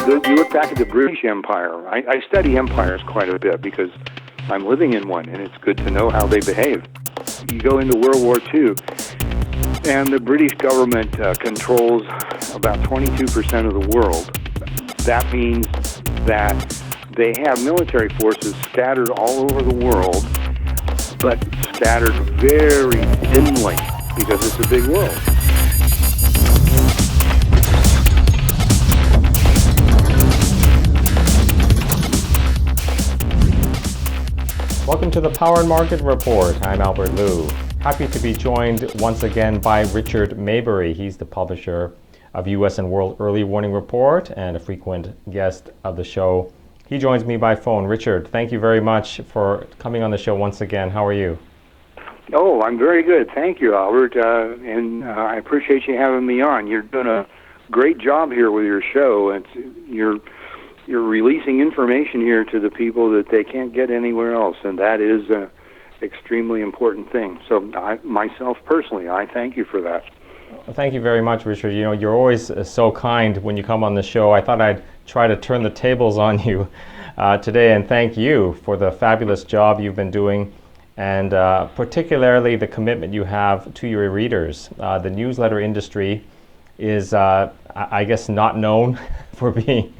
You look back at the British Empire. I study empires quite a bit because I'm living in one, and it's good to know how they behave. You go into World War II, and the British government controls about 22% of the world. That means that they have military forces scattered all over the world, but scattered very thinly because it's a big world. Welcome to the Power and Market Report. I'm Albert Liu. Happy to be joined once again by Richard Maybury. He's the publisher of U.S. and World Early Warning Report and a frequent guest of the show. He joins me by phone. Richard, thank you very much for coming on the show once again. How are you? Oh, I'm very good. Thank you, Albert. And I appreciate you having me on. You're doing a great job here with your show. You're releasing information here to the people that they can't get anywhere else, and that is an extremely important thing. So myself personally, I thank you for that. Well, thank you very much, Richard. You know, you're always so kind when you come on the show. I thought I'd try to turn the tables on you today and thank you for the fabulous job you've been doing, and particularly the commitment you have to your readers. The newsletter industry is, I guess, not known for being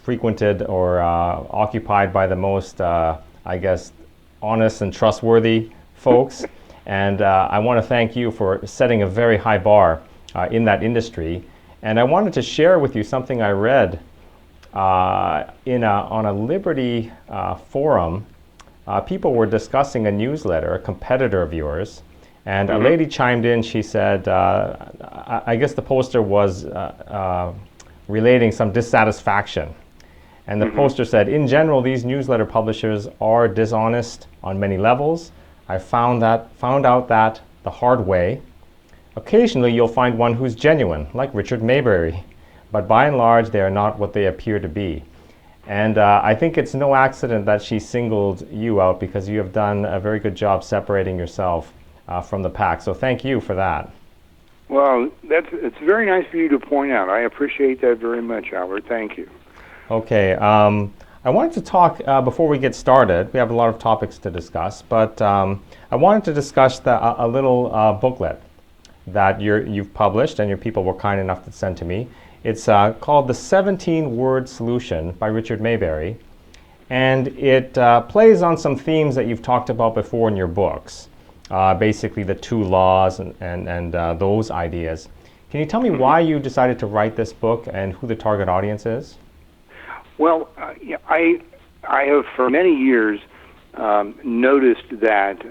frequented or occupied by the most, I guess, honest and trustworthy folks. And I want to thank you for setting a very high bar in that industry. And I wanted to share with you something I read on a Liberty forum. People were discussing a newsletter, a competitor of yours. And a lady chimed in. She said, I guess the poster was relating some dissatisfaction. And the poster said, in general, these newsletter publishers are dishonest on many levels. I found out that the hard way. Occasionally, you'll find one who's genuine, like Richard Maybury. But by and large, they are not what they appear to be. And I think it's no accident that she singled you out, because you have done a very good job separating yourself from the pack. So thank you for that. Well, it's very nice for you to point out. I appreciate that very much, Albert. Thank you. Okay. I wanted to talk, before we get started, we have a lot of topics to discuss, but I wanted to discuss a little booklet that you've published and your people were kind enough to send to me. It's called The 17-Word Solution by Richard Maybury, and it plays on some themes that you've talked about before in your books. Basically the two laws and those ideas. Can you tell me why you decided to write this book and who the target audience is? Well, I have for many years noticed that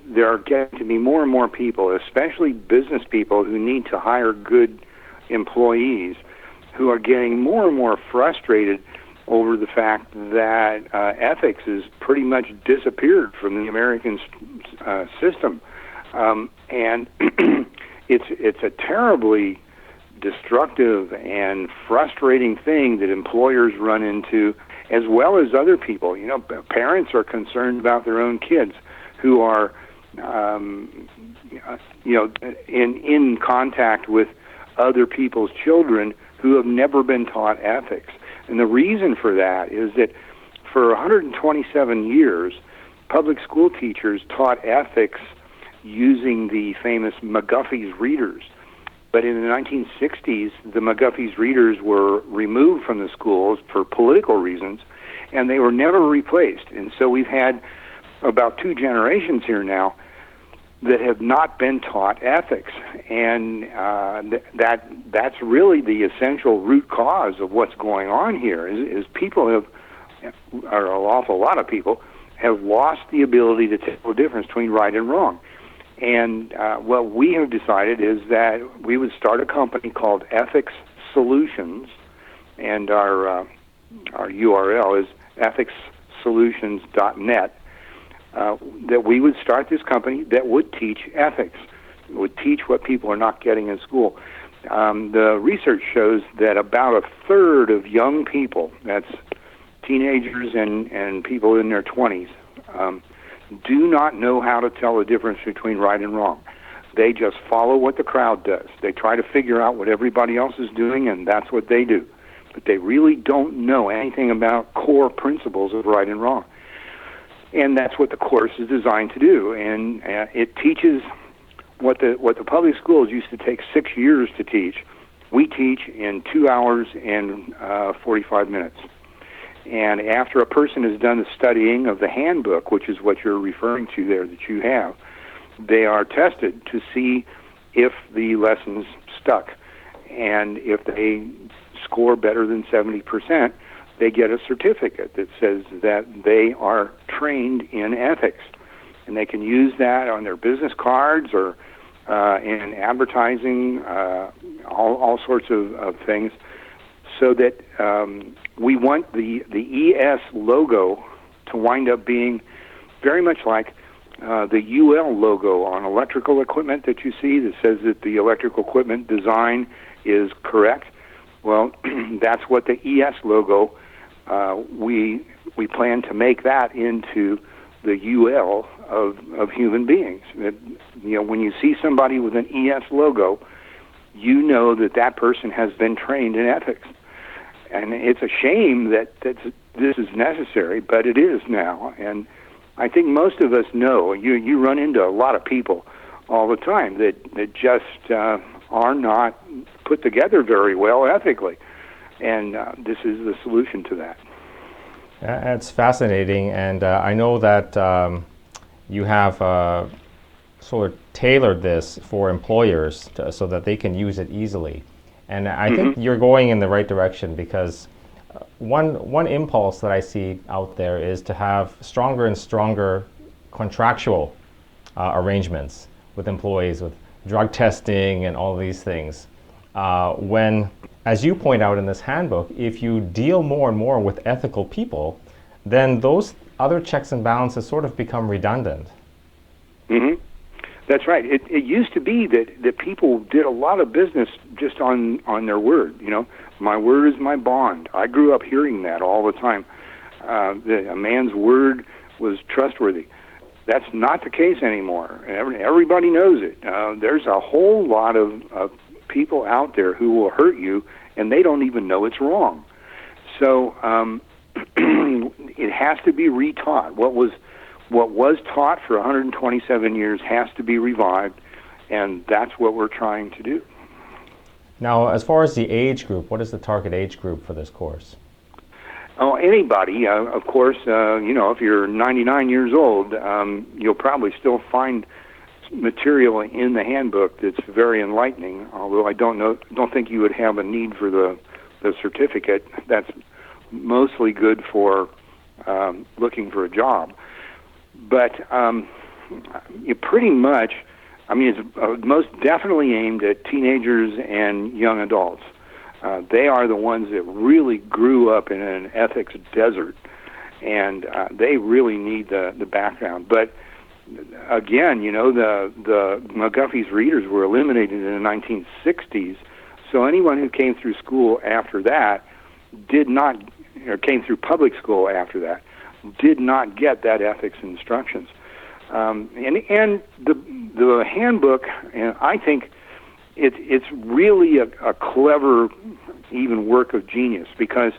there are getting to be more and more people, especially business people who need to hire good employees, who are getting more and more frustrated over the fact that ethics has pretty much disappeared from the American system, and it's a terribly destructive and frustrating thing that employers run into, as well as other people. You know, parents are concerned about their own kids who are, in contact with other people's children who have never been taught ethics. And the reason for that is that for 127 years, public school teachers taught ethics using the famous McGuffey's readers. But in the 1960s, the McGuffey's readers were removed from the schools for political reasons, and they were never replaced. And so we've had about 2 generations here now that have not been taught ethics. And that's really the essential root cause of what's going on here, is people have, or an awful lot of people, have lost the ability to tell the difference between right and wrong. And what we have decided is that we would start a company called Ethics Solutions, and our URL is ethicssolutions.net, that we would start this company that would teach ethics, would teach what people are not getting in school. The research shows that about a third of young people, that's teenagers and people in their 20s, do not know how to tell the difference between right and wrong. They just follow what the crowd does. They try to figure out what everybody else is doing, and that's what they do. but they really don't know anything about core principles of right and wrong. And that's what the course is designed to do. And it teaches what the public schools used to take 6 years to teach. We teach in 2 hours and 45 minutes. And after a person has done the studying of the handbook, which is what you're referring to there that you have, they are tested to see if the lessons stuck. And if they score better than 70%, they get a certificate that says that they are trained in ethics. And they can use that on their business cards or in advertising, all sorts of things, so that we want the ES logo to wind up being very much like the UL logo on electrical equipment that you see that says that the electrical equipment design is correct. Well, that's what the ES logo, we plan to make that into the UL of human beings. That, when you see somebody with an ES logo, you know that that person has been trained in ethics. And it's a shame that this is necessary, but it is now. And I think most of us know, you run into a lot of people all the time that just are not put together very well ethically. And this is the solution to that. It's fascinating, and I know that you have sort of tailored this for employers so that they can use it easily. And I think you're going in the right direction, because one impulse that I see out there is to have stronger and stronger contractual arrangements with employees, with drug testing and all these things. When, as you point out in this handbook, if you deal more and more with ethical people, then those other checks and balances sort of become redundant. Mm-hmm. That's right. It used to be that people did a lot of business just on their word. My word is my bond. I grew up hearing that all the time. That a man's word was trustworthy. That's not the case anymore. Everybody knows it. There's a whole lot of people out there who will hurt you, and they don't even know it's wrong. So it has to be retaught. What was taught for 127 years has to be revived, and that's what we're trying to do. Now, as far as the age group, what is the target age group for this course? Oh, anybody. Of course, if you're 99 years old, you'll probably still find material in the handbook that's very enlightening, although I don't think you would have a need for the certificate. That's mostly good for looking for a job. But you pretty much, it's most definitely aimed at teenagers and young adults. They are the ones that really grew up in an ethics desert, and they really need the background. But again, the McGuffey's readers were eliminated in the 1960s, so anyone who came through school after that came through public school after that, did not get that ethics instructions. And the handbook, and I think it's really a clever, even work of genius, because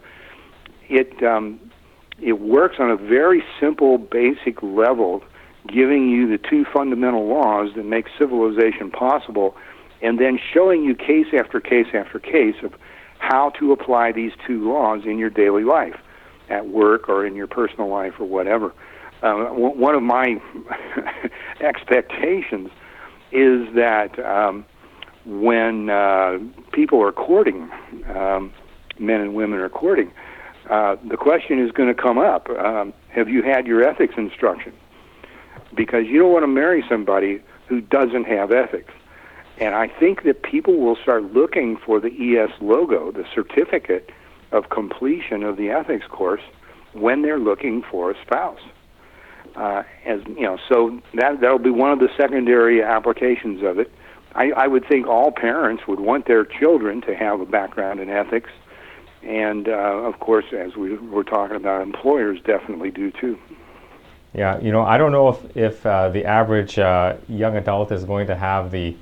it works on a very simple, basic level, giving you the two fundamental laws that make civilization possible, and then showing you case after case after case of how to apply these two laws in your daily life, at work or in your personal life or whatever. One of my expectations is that when people are courting, men and women are courting, the question is going to come up, have you had your ethics instruction? Because you don't want to marry somebody who doesn't have ethics. And I think that people will start looking for the ES logo, the certificate of completion of the ethics course, when they're looking for a spouse. So that'll be one of the secondary applications of it. I would think all parents would want their children to have a background in ethics, and of course, as we were talking about, employers definitely do too. Yeah, I don't know if the average young adult is going to have the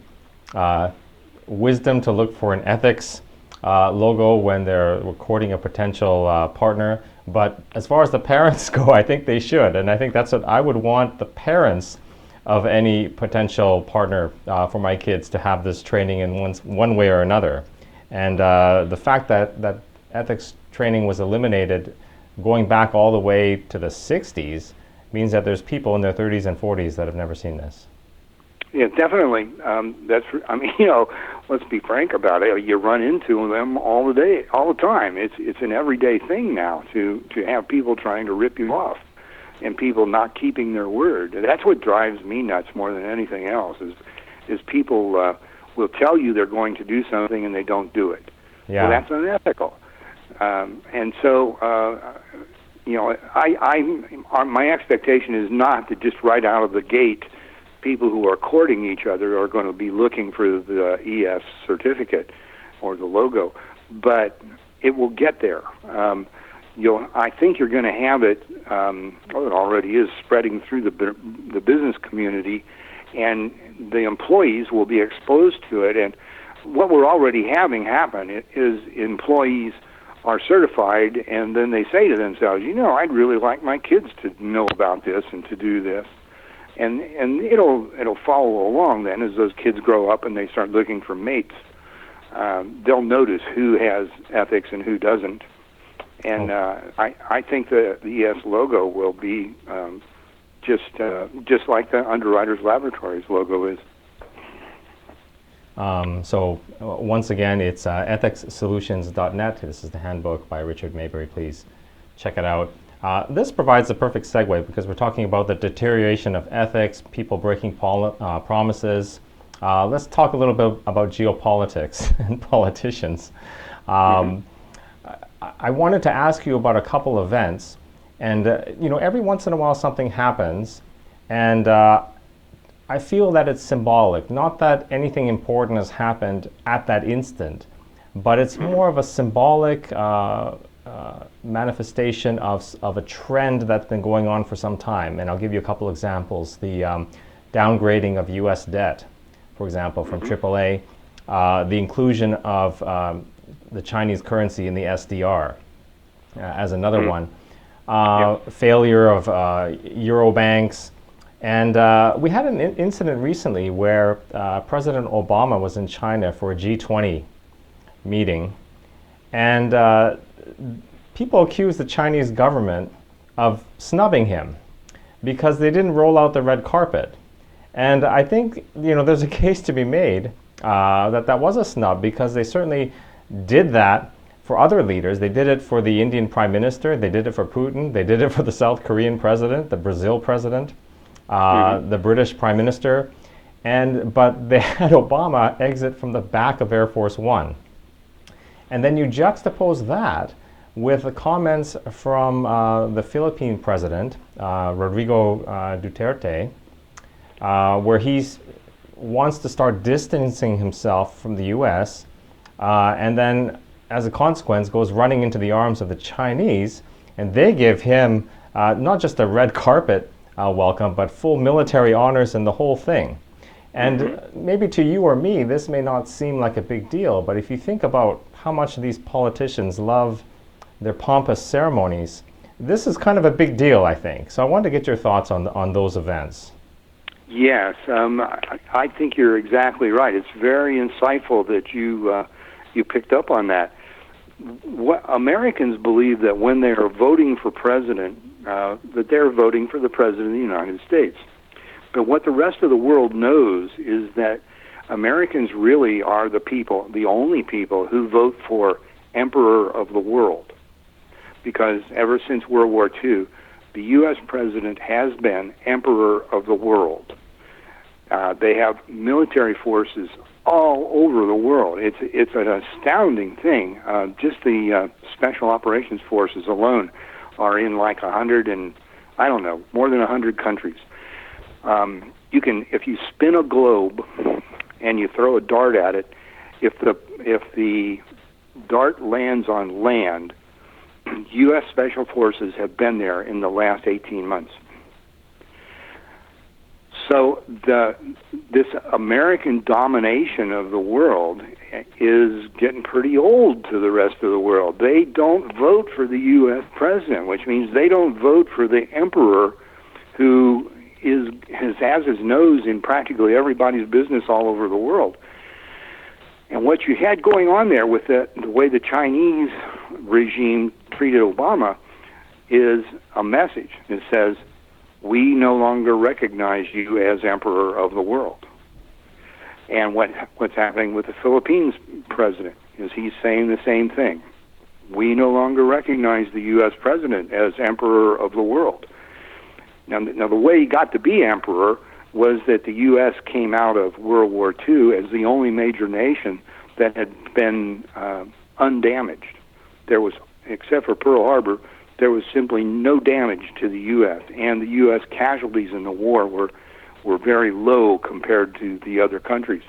wisdom to look for an ethics logo when they're courting a potential partner. But as far as the parents go, I think they should. And I think that's what I would want the parents of any potential partner for my kids to have this training in one way or another. And the fact that ethics training was eliminated going back all the way to the 60s means that there's people in their 30s and 40s that have never seen this. Yeah, definitely. Let's be frank about it. You run into them all the time. It's an everyday thing now to have people trying to rip you off and people not keeping their word. That's what drives me nuts more than anything else. Is people will tell you they're going to do something and they don't do it. Yeah. Well, that's unethical. And so, my expectation is not that just right out of the gate, people who are courting each other are going to be looking for the ES certificate or the logo, but it will get there. I think you're going to have it. It already is spreading through the business community, and the employees will be exposed to it. And what we're already having happen is employees are certified, and then they say to themselves, I'd really like my kids to know about this and to do this. And it'll follow along then as those kids grow up and they start looking for mates. They'll notice who has ethics and who doesn't. And I think the ES logo will be just like the Underwriters Laboratories logo is. So once again, it's ethicssolutions.net. This is the handbook by Richard Maybury. Please check it out. This provides the perfect segue because we're talking about the deterioration of ethics, people breaking promises. Let's talk a little bit about geopolitics and politicians. I wanted to ask you about a couple events, and every once in a while something happens, and I feel that it's symbolic. Not that anything important has happened at that instant, but it's more of a symbolic manifestation of a trend that's been going on for some time. And I'll give you a couple examples. The downgrading of U.S. debt, for example, from AAA, the inclusion of the Chinese currency in the SDR as another one, failure of Euro banks. And we had an incident recently where President Obama was in China for a G20 meeting, and people accused the Chinese government of snubbing him because they didn't roll out the red carpet. And I think there's a case to be made that was a snub, because they certainly did that for other leaders. They did it for the Indian Prime Minister, they did it for Putin, they did it for the South Korean president, the Brazil president, the British Prime Minister, but they had Obama exit from the back of Air Force One. And then you juxtapose that with the comments from the Philippine president, Rodrigo Duterte, where he wants to start distancing himself from the U.S., and then, as a consequence, goes running into the arms of the Chinese, and they give him not just a red carpet welcome, but full military honors and the whole thing. And maybe to you or me, this may not seem like a big deal, but if you think about how much these politicians love their pompous ceremonies, this is kind of a big deal, I think. So I wanted to get your thoughts on those events. Yes, I think you're exactly right. It's very insightful that you picked up on that. Americans believe that when they are voting for president, that they're voting for the president of the United States. But what the rest of the world knows is that Americans really are the only people who vote for emperor of the world. Because ever since World War II, the U.S. president has been emperor of the world. They have military forces all over the world. It's an astounding thing. Just the Special Operations Forces alone are in like more than 100 countries. If you spin a globe and you throw a dart at it, if the dart lands on land, U.S. Special Forces have been there in the last 18 months. So this American domination of the world is getting pretty old to the rest of the world. They don't vote for the U.S. president, which means they don't vote for the emperor who has his nose in practically everybody's business all over the world. And what you had going on there with the way the Chinese regime treated Obama is a message. It says, we no longer recognize you as emperor of the world. And what's happening with the Philippines president is he's saying the same thing. We no longer recognize the U.S. president as emperor of the world. Now, the way he got to be emperor was that the U.S. came out of World War II as the only major nation that had been undamaged. There was, except for Pearl Harbor, there was simply no damage to the U.S., and the U.S. casualties in the war were very low compared to the other countries,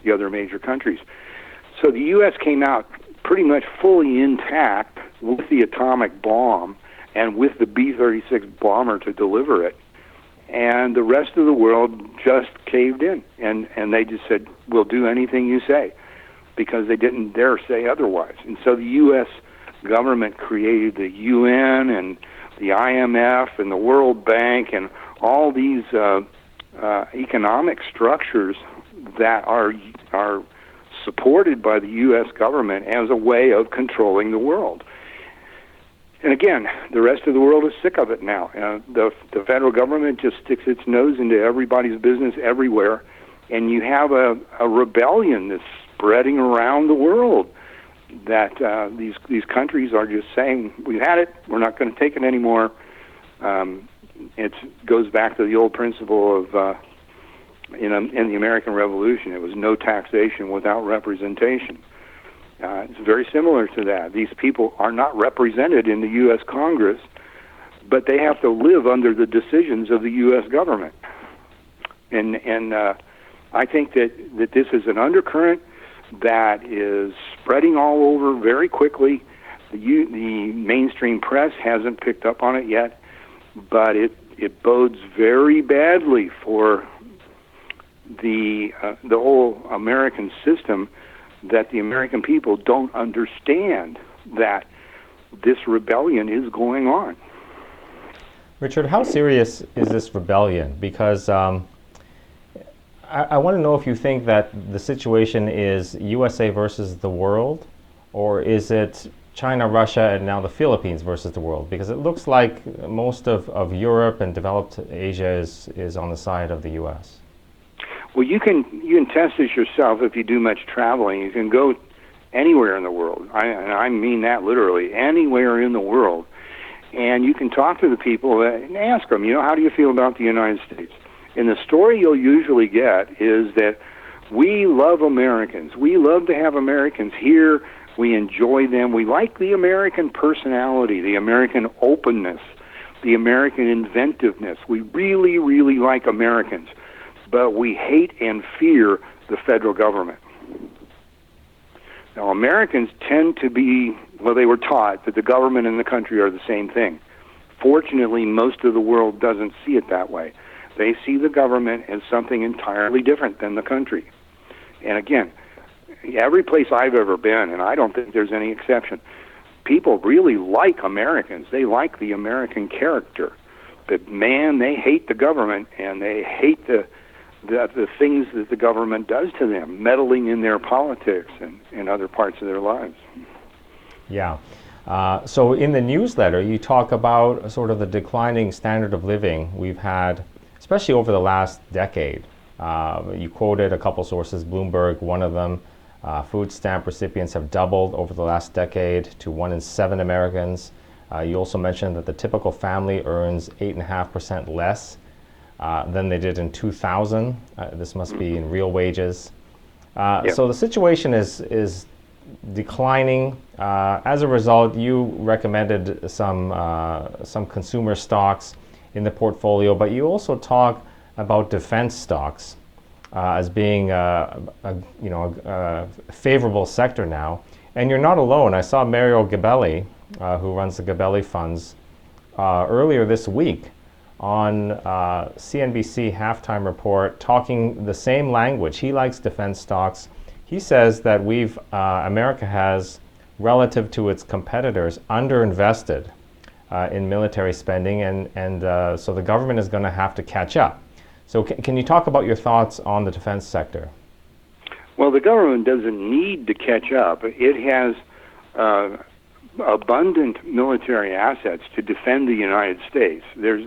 the other major countries. So the U.S. came out pretty much fully intact with the atomic bomb and with the B-36 bomber to deliver it, and the rest of the world just caved in, and they just said, we'll do anything you say, because they didn't dare say otherwise. And so the U.S. government created the UN and the IMF and the World Bank and all these economic structures that are supported by the U.S. government as a way of controlling the world. And again, the rest of the world is sick of it now. The federal government just sticks its nose into everybody's business everywhere, and you have a rebellion that's spreading around the world. That these countries are just saying, we've had it, we're not going to take it anymore. It goes back to the old principle of, in the American Revolution, it was no taxation without representation. It's very similar to that. These people are not represented in the U.S. Congress, but they have to live under the decisions of the U.S. government. And I think that this is an undercurrent that is spreading all over very quickly. The mainstream press hasn't picked up on it yet, but it bodes very badly for the whole American system, that the American people don't understand that this rebellion is going on. Richard, how serious is this rebellion? Because I want to know if you think that the situation is USA versus the world, or is it China, Russia, and now the Philippines versus the world? Because it looks like most of Europe and developed Asia is on the side of the U.S. Well, you can test this yourself if you do much traveling. You can go anywhere in the world, and I mean that literally, anywhere in the world, and you can talk to the people and ask them, how do you feel about the United States? And the story you'll usually get is that we love Americans. We love to have Americans here. We enjoy them. We like the American personality, the American openness, the American inventiveness. We really, really like Americans. But we hate and fear the federal government. Now, Americans tend to be, they were taught that the government and the country are the same thing. Fortunately, most of the world doesn't see it that way. They see the government as something entirely different than the country. And again, every place I've ever been, and I don't think there's any exception, people really like Americans. They like the American character. But man, they hate the government, and they hate the things that the government does to them, meddling in their politics and other parts of their lives. Yeah. So in the newsletter, you talk about sort of the declining standard of living we've had, especially over the last decade. You quoted a couple sources, Bloomberg, one of them. Food stamp recipients have doubled over the last decade to 1 in 7 Americans. You also mentioned that the typical family earns 8.5% less than they did in 2000. This must be in real wages. Yep. So the situation is declining. As a result, you recommended some consumer stocks in the portfolio, but you also talk about defense stocks as being a favorable sector now. And you're not alone. I saw Mario Gabelli, who runs the Gabelli funds, earlier this week on CNBC halftime report talking the same language. He likes defense stocks. He says that America has, relative to its competitors, underinvested in military spending, and so the government is going to have to catch up. So can you talk about your thoughts on the defense sector? Well, the government doesn't need to catch up. It has abundant military assets to defend the United States. There's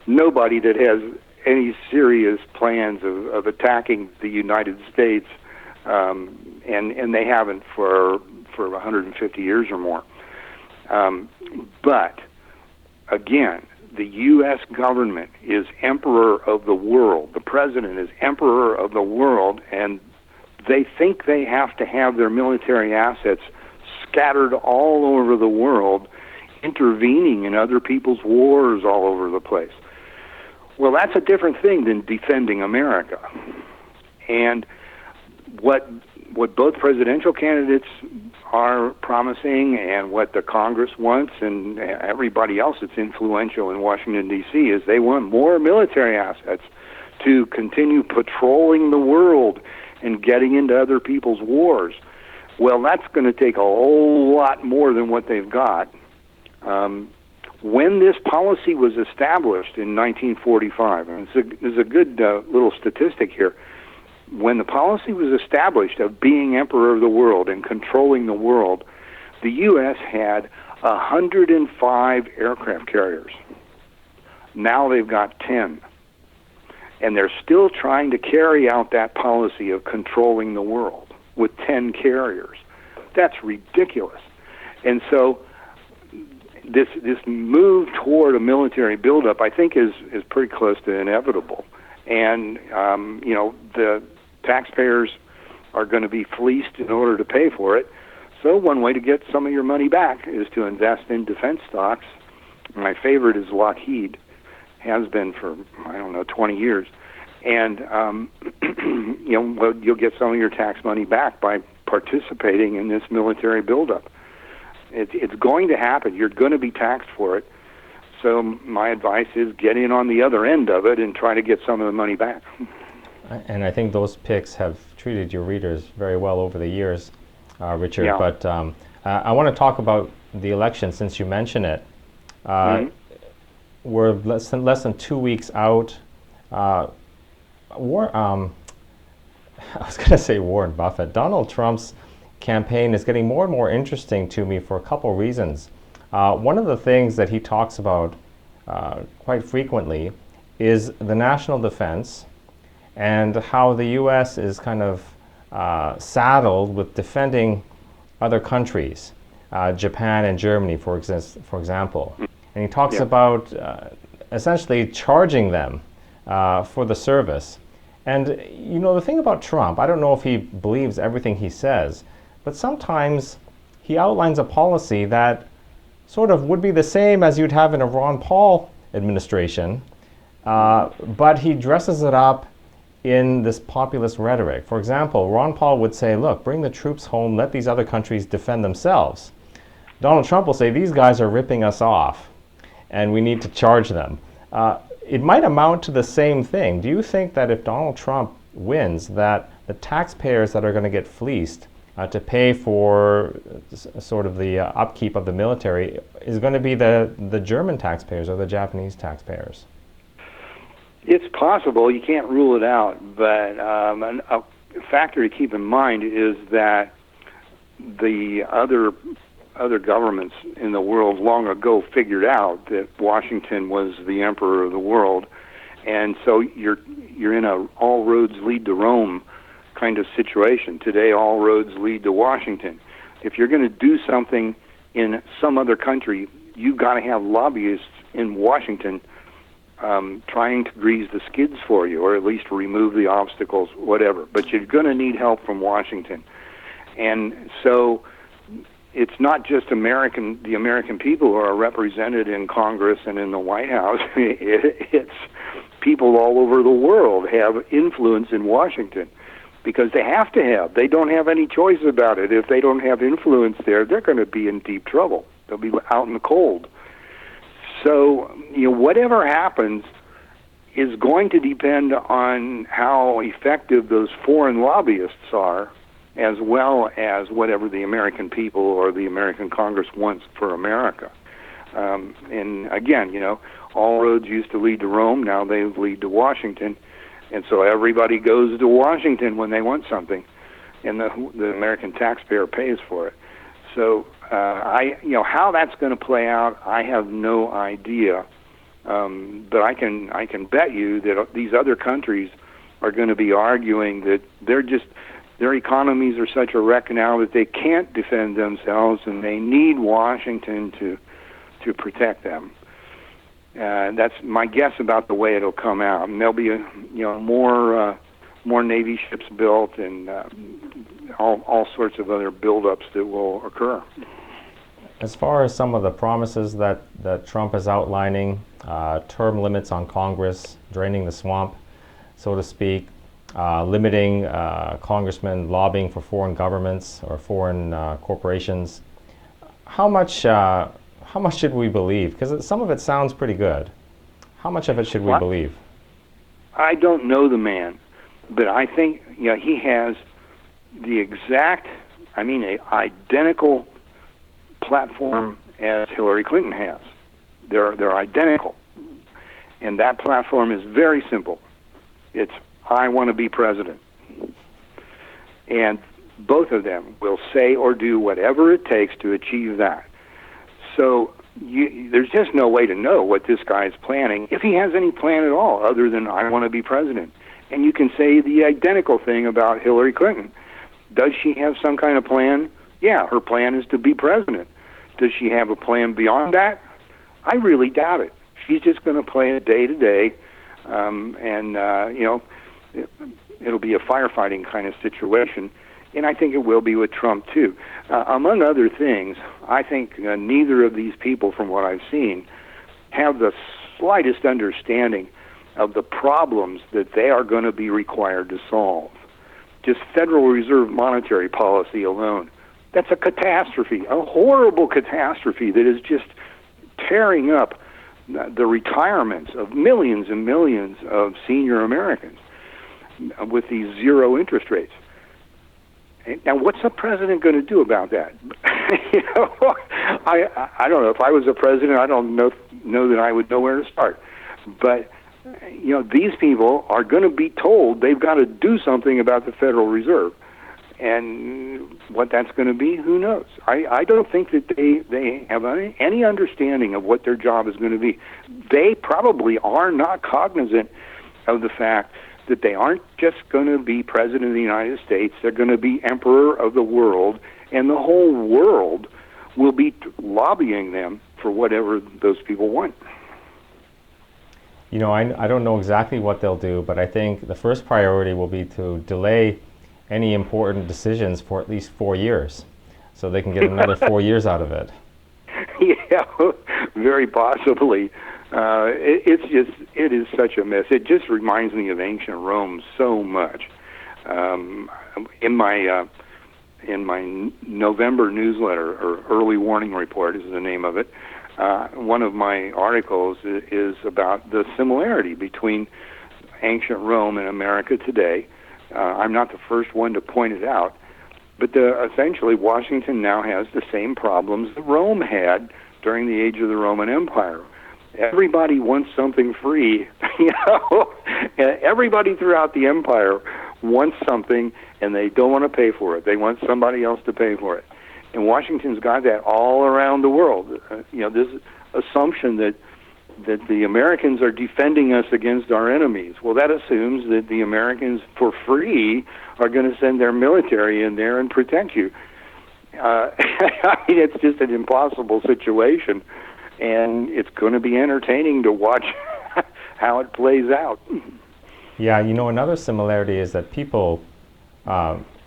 nobody that has any serious plans of attacking the United States, and they haven't for 150 years or more. But again, the U.S. government is emperor of the world. The president is emperor of the world, and they think they have to have their military assets scattered all over the world, intervening in other people's wars all over the place. Well, that's a different thing than defending America. And what both presidential candidates are promising and what the Congress wants and everybody else that's influential in Washington, D.C., is they want more military assets to continue patrolling the world and getting into other people's wars. Well, that's going to take a whole lot more than what they've got. When this policy was established in 1945, and there's a good little statistic here, when the policy was established of being emperor of the world and controlling the world, the U.S. had 105 aircraft carriers. Now they've got 10. And they're still trying to carry out that policy of controlling the world with 10 carriers. That's ridiculous. And so this move toward a military buildup, I think, is pretty close to inevitable. And, the taxpayers are going to be fleeced in order to pay for it. So one way to get some of your money back is to invest in defense stocks. My favorite is Lockheed, has been for, 20 years. And, you'll get some of your tax money back by participating in this military buildup. It's going to happen. You're going to be taxed for it. So my advice is get in on the other end of it and try to get some of the money back. And I think those picks have treated your readers very well over the years, Richard. Yeah. But I want to talk about the election since you mention it. We're less than 2 weeks out. I was going to say Warren Buffett. Donald Trump's campaign is getting more and more interesting to me for a couple reasons. One of the things that he talks about quite frequently is the national defense and how the U.S. is kind of saddled with defending other countries, Japan and Germany, for example. And he talks about essentially charging them for the service. And, the thing about Trump, I don't know if he believes everything he says, but sometimes he outlines a policy that sort of would be the same as you'd have in a Ron Paul administration, but he dresses it up in this populist rhetoric. For example, Ron Paul would say, look, bring the troops home, let these other countries defend themselves. Donald Trump will say, these guys are ripping us off, and we need to charge them. It might amount to the same thing. Do you think that if Donald Trump wins, that the taxpayers that are going to get fleeced to pay for sort of the upkeep of the military is going to be the German taxpayers or the Japanese taxpayers? It's possible. You can't rule it out. But a factor to keep in mind is that the other governments in the world long ago figured out that Washington was the emperor of the world, and so you're in a all roads lead to Rome kind of situation. Today, all roads lead to Washington. If you're going to do something in some other country, you've got to have lobbyists in Washington trying to grease the skids for you, or at least remove the obstacles, whatever. But you're going to need help from Washington. And so it's not just the American people who are represented in Congress and in the White House. It's people all over the world have influence in Washington because they have to have. They don't have any choice about it. If they don't have influence there, they're going to be in deep trouble. They'll be out in the cold. So, whatever happens is going to depend on how effective those foreign lobbyists are, as well as whatever the American people or the American Congress wants for America. And again, all roads used to lead to Rome, now they lead to Washington. And so everybody goes to Washington when they want something, and the American taxpayer pays for it. So how that's going to play out, I have no idea. But I can bet you that these other countries are going to be arguing that their economies are such a wreck now that they can't defend themselves, and they need Washington to protect them. That's my guess about the way it'll come out. And there'll be more Navy ships built, and all sorts of other buildups that will occur. As far as some of the promises that Trump is outlining, term limits on Congress, draining the swamp, so to speak, limiting congressmen lobbying for foreign governments or foreign corporations, how much should we believe? Because some of it sounds pretty good. How much of it should we believe? I don't know the man, but I think he has the exact, identical platform as Hillary Clinton has. They're identical, and that platform is very simple. It's I want to be president, and both of them will say or do whatever it takes to achieve that. So there's just no way to know what this guy's planning, if he has any plan at all, other than I want to be president. And you can say the identical thing about Hillary Clinton. Does she have some kind of plan? Yeah, her plan is to be president. Does she have a plan beyond that? I really doubt it. She's just going to play it day to day, it'll be a firefighting kind of situation. And I think it will be with Trump, too. Among other things, I think neither of these people, from what I've seen, have the slightest understanding of the problems that they are going to be required to solve. Just Federal Reserve monetary policy alone, that's a catastrophe, a horrible catastrophe that is just tearing up the retirements of millions and millions of senior Americans with these zero interest rates. Now, what's a president going to do about that? I don't know. If I was a president, I don't know that I would know where to start. But these people are going to be told they've got to do something about the Federal Reserve, and what that's going to be, who knows? I don't think that they have any understanding of what their job is going to be. They probably are not cognizant of the fact that they aren't just going to be president of the United States, they're going to be emperor of the world, and the whole world will be lobbying them for whatever those people want. I don't know exactly what they'll do, but I think the first priority will be to delay any important decisions for at least 4 years, so they can get another 4 years out of it. Yeah, very possibly. It is such a mess. It just reminds me of ancient Rome so much. In my November newsletter, or early warning report is the name of it, one of my articles is about the similarity between ancient Rome and America today. I'm not the first one to point it out, but essentially Washington now has the same problems that Rome had during the age of the Roman Empire. Everybody wants something free. Everybody throughout the empire wants something, and they don't want to pay for it. They want somebody else to pay for it. And Washington's got that all around the world. This assumption that the Americans are defending us against our enemies. Well, that assumes that the Americans, for free, are going to send their military in there and protect you. It's just an impossible situation. And it's going to be entertaining to watch how it plays out. Yeah, another similarity is that people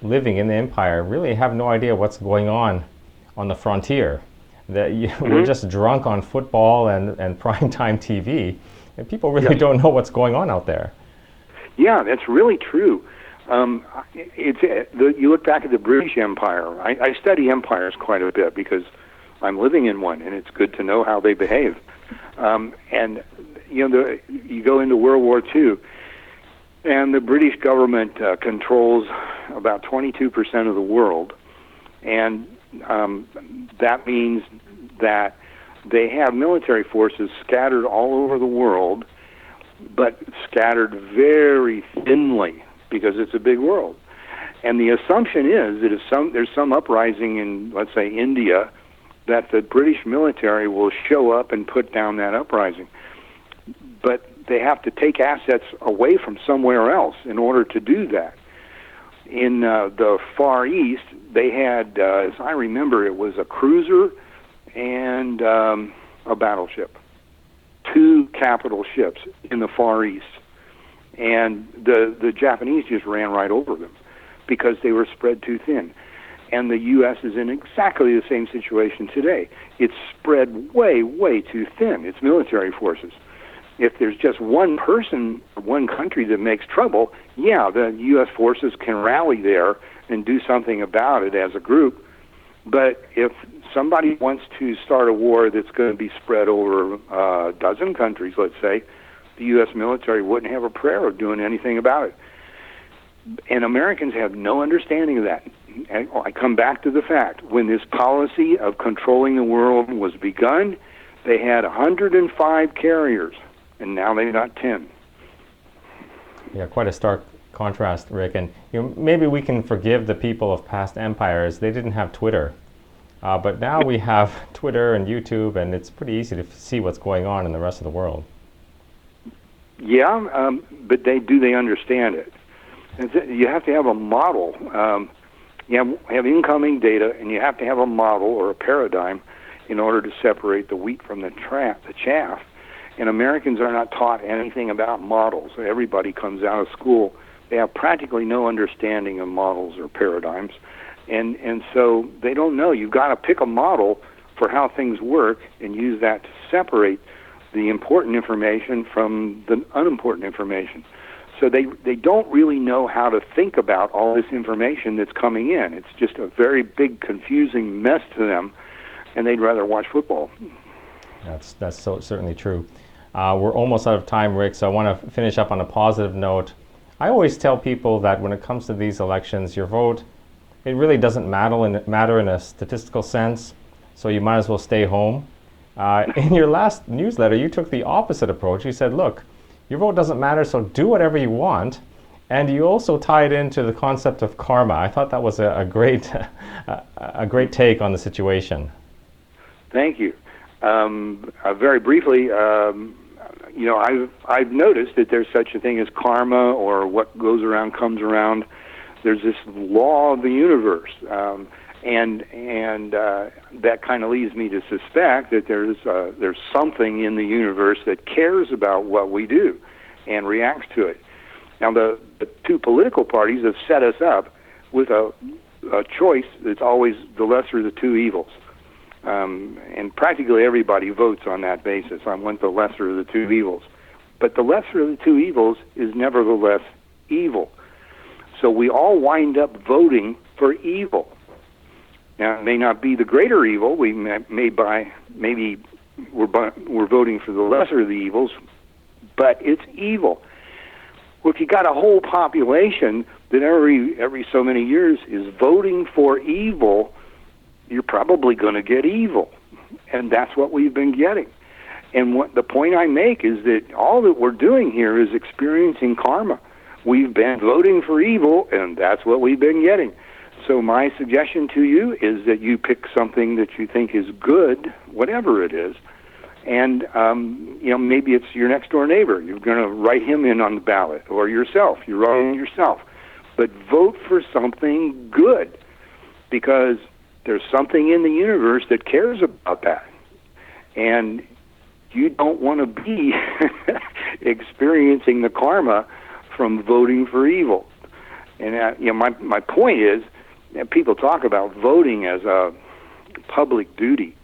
living in the empire really have no idea what's going on the frontier. That we're just drunk on football and primetime TV, and people really don't know what's going on out there. Yeah, that's really true. You look back at the British Empire. I study empires quite a bit because I'm living in one, and it's good to know how they behave. And you go into World War II, and the British government controls about 22% of the world, and that means that they have military forces scattered all over the world, but scattered very thinly because it's a big world. And the assumption is that if there's some uprising in, let's say, India, that the British military will show up and put down that uprising. But they have to take assets away from somewhere else in order to do that. In the Far East, they had, as I remember, it was a cruiser and a battleship. 2 capital ships in the Far East. And the Japanese just ran right over them because they were spread too thin. And the U.S. is in exactly the same situation today. It's spread way, way too thin, its military forces. If there's just one person, one country that makes trouble, yeah, the U.S. forces can rally there and do something about it as a group. But if somebody wants to start a war that's going to be spread over a dozen countries, let's say, the U.S. military wouldn't have a prayer of doing anything about it. And Americans have no understanding of that. I come back to the fact, when this policy of controlling the world was begun, they had 105 carriers, and now they've got 10. Yeah, quite a stark contrast, Rick. And maybe we can forgive the people of past empires. They didn't have Twitter. But now we have Twitter and YouTube, and it's pretty easy to see what's going on in the rest of the world. Yeah, but they understand it? You have to have a model. You have incoming data, and you have to have a model or a paradigm in order to separate the wheat from the chaff. And Americans are not taught anything about models. Everybody comes out of school. They have practically no understanding of models or paradigms. And so they don't know. You've got to pick a model for how things work and use that to separate the important information from the unimportant information. So they don't really know how to think about all this information that's coming in. It's just a very big, confusing mess to them, and they'd rather watch football. That's certainly true. We're almost out of time, Rick, so I want to finish up on a positive note. I always tell people that when it comes to these elections, your vote, it really doesn't matter in a statistical sense, so you might as well stay home. In your last newsletter, you took the opposite approach. You said, look, your vote doesn't matter, so do whatever you want. And you also tied into the concept of karma. I thought that was a great take on the situation. Thank you. Very briefly, I've noticed that there's such a thing as karma, or what goes around comes around. There's this law of the universe, and that kind of leads me to suspect that there's something in the universe that cares about what we do and reacts to it. Now, the 2 political parties have set us up with a choice that's always the lesser of the 2 evils. And practically everybody votes on that basis. I want the lesser of the 2 evils. But the lesser of the 2 evils is nevertheless evil. So we all wind up voting for evil. Now, it may not be the greater evil. We maybe we're voting for the lesser of the evils, but it's evil. Well, if you got a whole population that every so many years is voting for evil, you're probably going to get evil, and that's what we've been getting. And the point I make is that all that we're doing here is experiencing karma. We've been voting for evil, and that's what we've been getting. So my suggestion to you is that you pick something that you think is good, whatever it is, and maybe it's your next door neighbor. You're going to write him in on the ballot, or yourself. You're writing yourself, but vote for something good, because there's something in the universe that cares about that, and you don't want to be experiencing the karma from voting for evil. And my point is that people talk about voting as a public duty,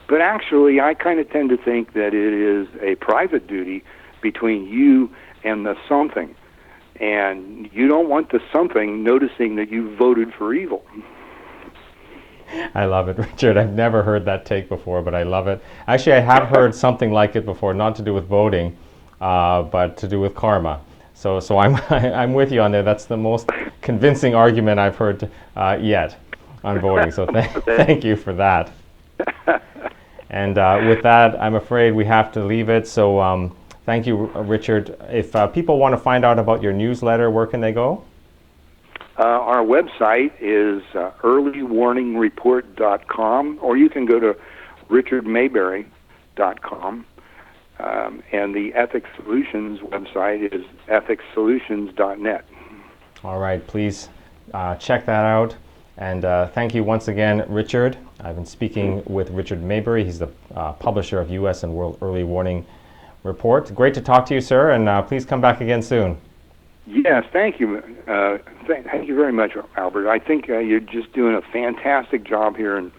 but actually I kind of tend to think that it is a private duty between you and the something, and you don't want the something noticing that you voted for evil. I love it, Richard. I've never heard that take before, but I love it. Actually, I have heard something like it before, not to do with voting, but to do with karma. So I'm I'm with you on there. That's the most convincing argument I've heard yet on voting. So thank you for that. And with that, I'm afraid we have to leave it. So thank you, Richard. If people want to find out about your newsletter, where can they go? Our website is earlywarningreport.com, or you can go to richardmaybury.com. And the Ethics Solutions website is ethicssolutions.net. All right, please check that out. And thank you once again, Richard. I've been speaking with Richard Maybury. He's the publisher of U.S. and World Early Warning Report. Great to talk to you, sir, and please come back again soon. Yes, thank you. Thank you very much, Albert. I think you're just doing a fantastic job here, and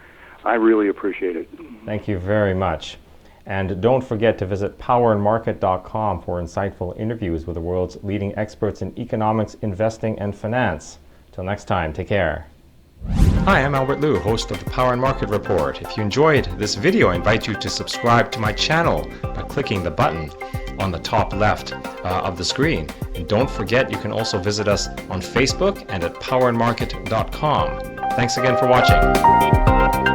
I really appreciate it. Thank you very much. And don't forget to visit powerandmarket.com for insightful interviews with the world's leading experts in economics, investing, and finance. Till next time, take care. Hi, I'm Albert Liu, host of the Power and Market Report. If you enjoyed this video, I invite you to subscribe to my channel by clicking the button on the top left of the screen. And don't forget, you can also visit us on Facebook and at powerandmarket.com. Thanks again for watching.